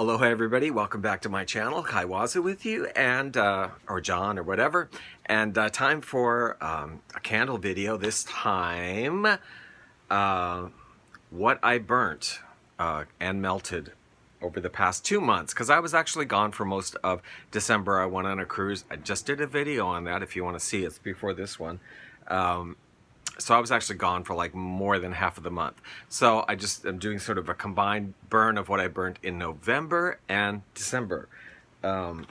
Aloha everybody, welcome back to my channel. Kaiwaza with you, and or John or whatever, and time for a candle video. This time what I burnt and melted over the past 2 months, because I was actually gone for most of December. I went on a cruise. I just did a video on that if you want to see it. It's before this one. So I was actually gone for like more than half of the month. So I'm doing sort of a combined burn of what I burnt in November and December. And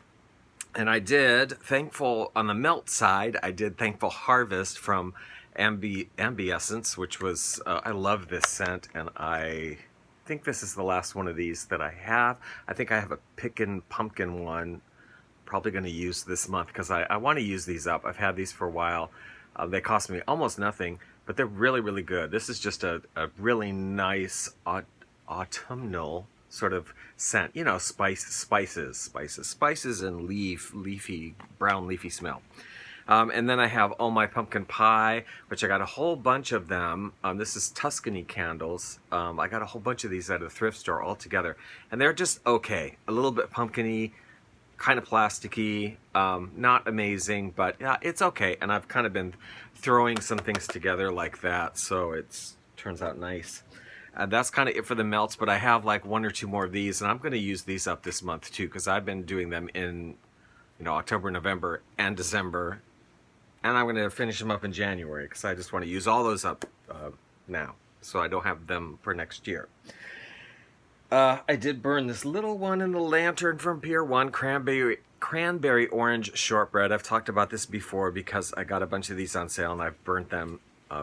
I did Thankful, on the melt side, I did Thankful Harvest from Ambiessence, which was, I love this scent, and I think this is the last one of these that I have. I think I have a Pickin' Pumpkin one, probably going to use this month, because I want to use these up. I've had these for a while. They cost me almost nothing, but they're really, really good. This is just a really nice autumnal sort of scent. You know, spices and leafy, brown leafy smell. And then I have Oh My Pumpkin Pie, which I got a whole bunch of them. This is Tuscany candles. I got a whole bunch of these at a thrift store all together, and they're just okay. A little bit pumpkin-y, kind of plasticky, not amazing, but yeah, it's okay. And I've kind of been throwing some things together like that, so it turns out nice. That's kind of it for the melts, but I have like 1 or 2 more of these, and I'm going to use these up this month too, because I've been doing them in, October, November, and December, and I'm going to finish them up in January, because I just want to use all those up now, so I don't have them for next year. I did burn this little one in the lantern from Pier 1, cranberry orange shortbread. I've talked about this before because I got a bunch of these on sale and I've burnt them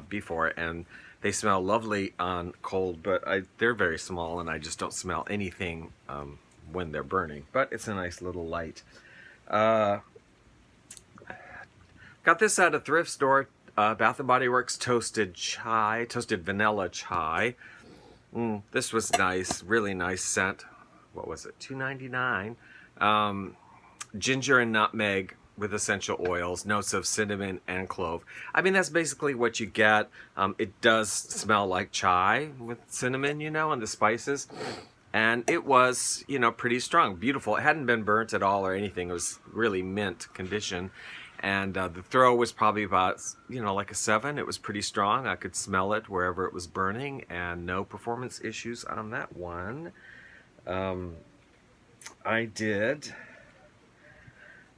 before, and they smell lovely on cold, but they're very small and I just don't smell anything when they're burning, but it's a nice little light. Got this at a thrift store, Bath & Body Works toasted vanilla chai. This was nice, really nice scent. What was it? $2.99. Ginger and nutmeg with essential oils, notes of cinnamon and clove. I mean, that's basically what you get. It does smell like chai with cinnamon, and the spices. And it was, pretty strong, beautiful. It hadn't been burnt at all or anything. It was really mint condition. And the throw was probably about, like a 7. It was pretty strong. I could smell it wherever it was burning, and no performance issues on that one. I did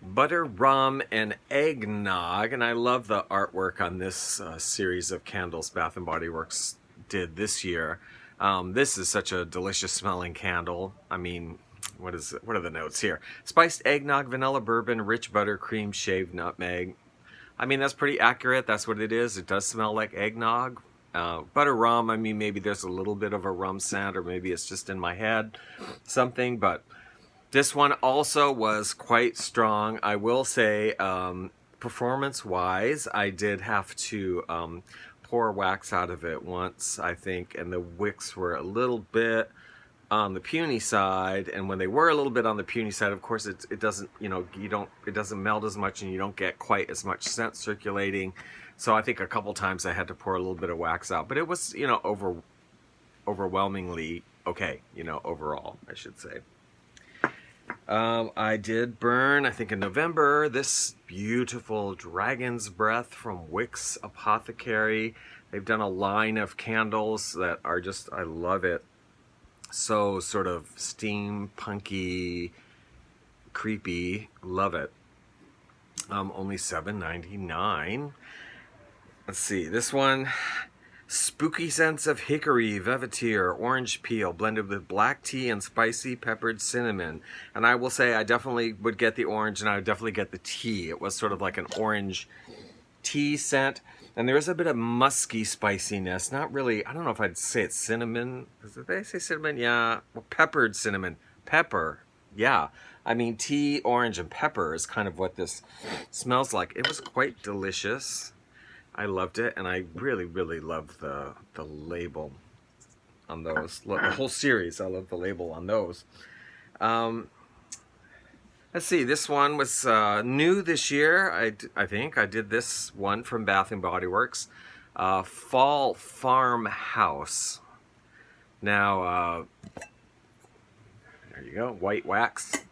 butter, rum, and eggnog, and I love the artwork on this series of candles Bath & Body Works did this year. This is such a delicious smelling candle. I mean, what are the notes here? Spiced eggnog, vanilla bourbon, rich butter, cream, shaved nutmeg. I mean, that's pretty accurate. That's what it is. It does smell like eggnog. Butter rum, I mean, maybe there's a little bit of a rum scent, or maybe it's just in my head, something. But this one also was quite strong. I will say, performance-wise, I did have to pour wax out of it once, I think, and the wicks were a little bit on the puny side, and when they were a little bit on the puny side, of course it doesn't, it doesn't melt as much, and you don't get quite as much scent circulating. So I think a couple times I had to pour a little bit of wax out, but it was, overwhelmingly okay, overall, I should say. I did burn, I think in November, this beautiful Dragon's Breath from Wicks Apothecary. They've done a line of candles that are just, I love it. So sort of steampunky, creepy, love it. Only $7.99. Let's see, this one, spooky scents of hickory, velvetier, orange peel, blended with black tea and spicy peppered cinnamon. And I will say I definitely would get the orange, and I would definitely get the tea. It was sort of like an orange tea scent. And there is a bit of musky spiciness. Not really, I don't know if I'd say it's cinnamon. Did they say cinnamon? Yeah. Well, peppered cinnamon. Pepper. Yeah. I mean, tea, orange, and pepper is kind of what this smells like. It was quite delicious. I loved it, and I really, really love the label on those. The whole series, I love the label on those. Let's see, this one was new this year. I think I did this one from Bath & Body Works. Fall Farmhouse. Now, There you go, white wax.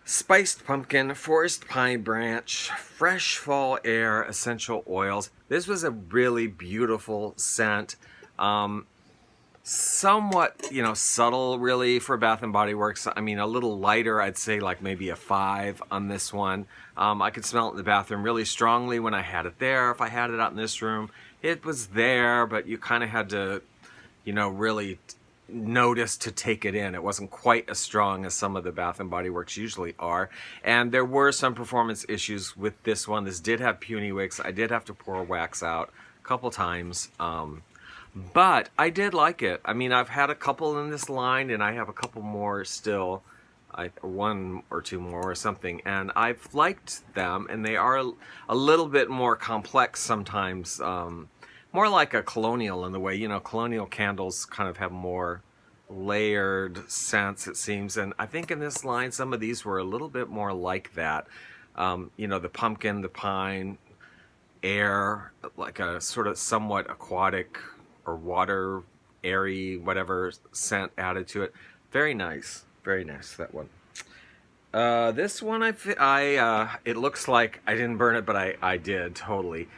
Spiced pumpkin, forest pine branch, fresh fall air, essential oils. This was a really beautiful scent. Somewhat, subtle really for Bath and Body Works. I mean, a little lighter, I'd say like maybe a 5 on this one. I could smell it in the bathroom really strongly when I had it there. If I had it out in this room, it was there, but you kind of had to, really notice to take it in. It wasn't quite as strong as some of the Bath and Body Works usually are. And there were some performance issues with this one. This did have puny wicks. I did have to pour wax out a couple times. But I did like it. I mean, I've had a couple in this line, and I have a couple more still, 1 or 2 more or something, and I've liked them, and they are a little bit more complex sometimes, more like a colonial in the way, colonial candles kind of have more layered scents, it seems, and I think in this line, some of these were a little bit more like that. The pumpkin, the pine, air, like a sort of somewhat aquatic or water, airy, whatever scent added to it. Very nice, that one. This one, it looks like I didn't burn it, but I did totally.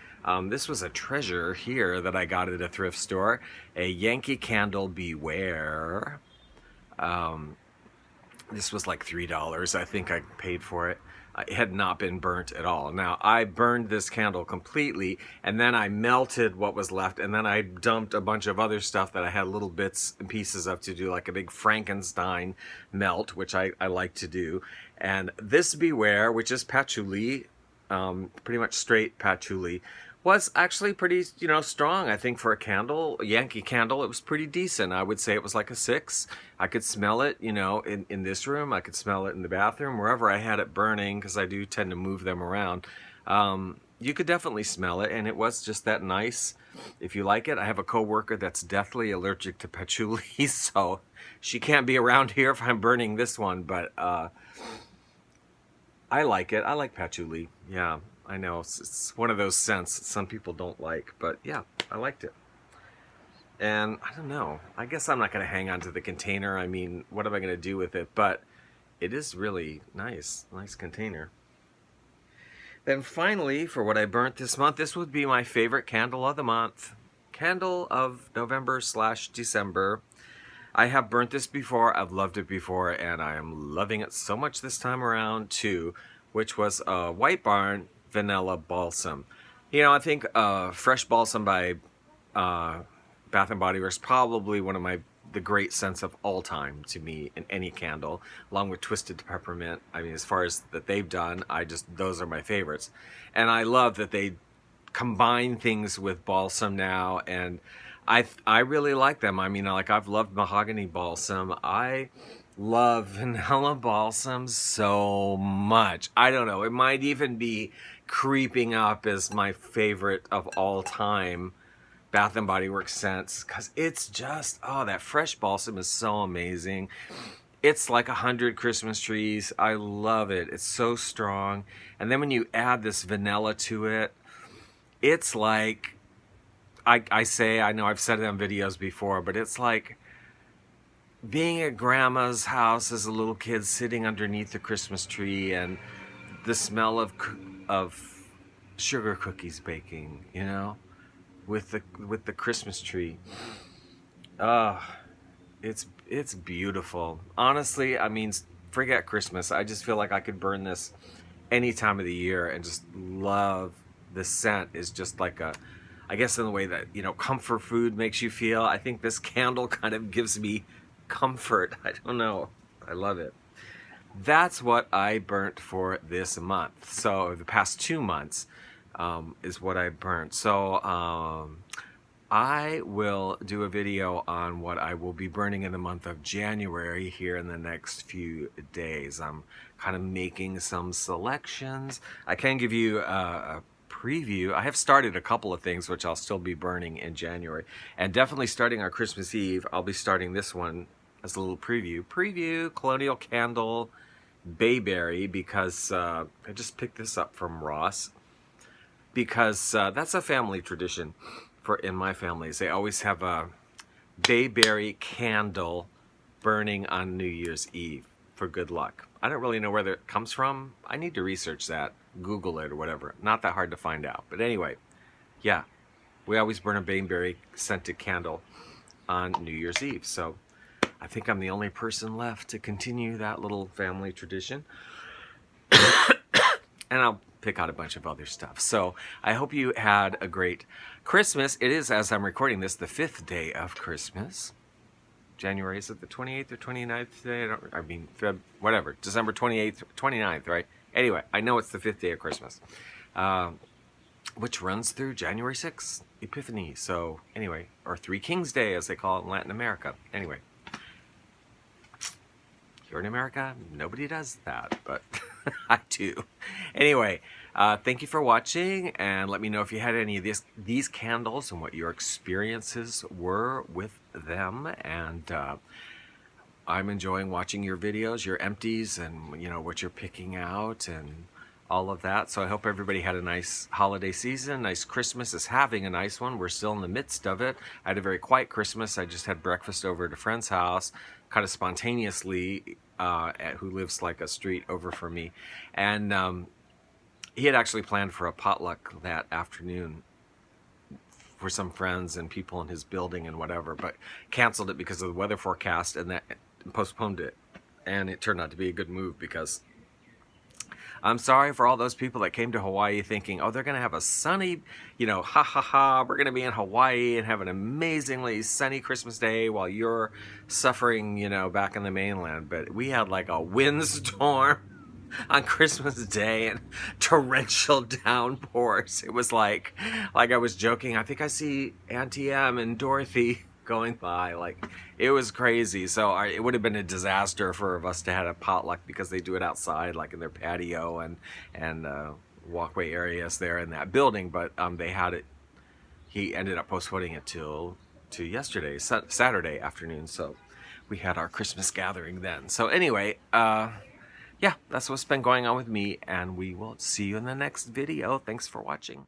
This was a treasure here that I got at a thrift store. A Yankee Candle Beware. This was like $3. I think I paid for it. It had not been burnt at all. Now, I burned this candle completely, and then I melted what was left, and then I dumped a bunch of other stuff that I had little bits and pieces of to do like a big Frankenstein melt, which I like to do. And this Beware, which is patchouli, pretty much straight patchouli, was actually pretty, strong. I think for a Yankee Candle, it was pretty decent. I would say it was like a 6. I could smell it, in this room. I could smell it in the bathroom, wherever I had it burning, because I do tend to move them around. You could definitely smell it, and it was just that nice. If you like it, I have a coworker that's deathly allergic to patchouli, so she can't be around here if I'm burning this one, but I like it. I like patchouli, yeah. I know, it's one of those scents some people don't like, but yeah, I liked it. And I don't know, I guess I'm not going to hang on to the container. I mean, what am I going to do with it? But it is really nice container. Then finally, for what I burnt this month, this would be my favorite candle of the month. Candle of November/December. I have burnt this before, I've loved it before, and I am loving it so much this time around too, which was a White Barn Vanilla Balsam. I think Fresh Balsam by Bath and Body Works, probably one of the great scents of all time to me in any candle, along with Twisted Peppermint. I mean, as far as that they've done, those are my favorites. And I love that they combine things with balsam now, and I really like them. I mean, like, I've loved mahogany balsam. I love vanilla balsam so much. I don't know, it might even be creeping up as my favorite of all time Bath and Body Works scents, because it's just, that fresh balsam is so amazing. It's like 100 Christmas trees. I love it. It's so strong. And then when you add this vanilla to it, it's like, I know I've said it on videos before, but it's like being at grandma's house as a little kid, sitting underneath the Christmas tree, and the smell of sugar cookies baking, with the Christmas tree. It's beautiful. Honestly, I mean, forget Christmas. I just feel like I could burn this any time of the year and just love the scent. Is just like I guess in the way that, comfort food makes you feel. I think this candle kind of gives me comfort. I don't know. I love it. That's what I burnt for this month. So the past 2 months is what I burnt. So I will do a video on what I will be burning in the month of January here in the next few days. I'm kind of making some selections. I can give you a preview. I have started a couple of things which I'll still be burning in January, and definitely starting on Christmas Eve, I'll be starting this one as a little preview. Colonial Candle Bayberry, because I just picked this up from Ross, because that's a family tradition in my families. They always have a bayberry candle burning on New Year's Eve for good luck. I don't really know where that comes from. I need to research that, Google it or whatever. Not that hard to find out. But anyway, yeah, we always burn a baneberry scented candle on New Year's Eve. So I think I'm the only person left to continue that little family tradition. And I'll pick out a bunch of other stuff. So I hope you had a great Christmas. It is, as I'm recording this, the 5th day of Christmas. January, is it the 28th or 29th today? Whatever. December 28th, 29th, right? Anyway, I know it's the 5th day of Christmas, which runs through January 6th, Epiphany. So anyway, or Three Kings Day, as they call it in Latin America. Anyway, here in America, nobody does that, but I do. Anyway, thank you for watching, and let me know if you had any of these candles and what your experiences were with them. And I'm enjoying watching your videos, your empties, and you know what you're picking out and all of that. So I hope everybody had a nice holiday season. Nice Christmas is having a nice one. We're still in the midst of it. I had a very quiet Christmas. I just had breakfast over at a friend's house, kind of spontaneously, who lives like a street over from me. And he had actually planned for a potluck that afternoon for some friends and people in his building and whatever, but canceled it because of the weather forecast and that postponed it. And it turned out to be a good move, because I'm sorry for all those people that came to Hawaii thinking, oh, they're going to have a sunny, you know, ha ha ha, we're going to be in Hawaii and have an amazingly sunny Christmas day while you're suffering, you know, back in the mainland. But we had like a windstorm on Christmas Day and torrential downpours. It was like I was joking, I think I see Auntie Em and Dorothy going by. Like, it was crazy. So it would have been a disaster for us to have a potluck, because they do it outside, like in their patio and walkway areas there in that building. But they had it. He ended up postponing it to yesterday, Saturday afternoon. So we had our Christmas gathering then. So anyway, yeah, that's what's been going on with me, and we will see you in the next video. Thanks for watching.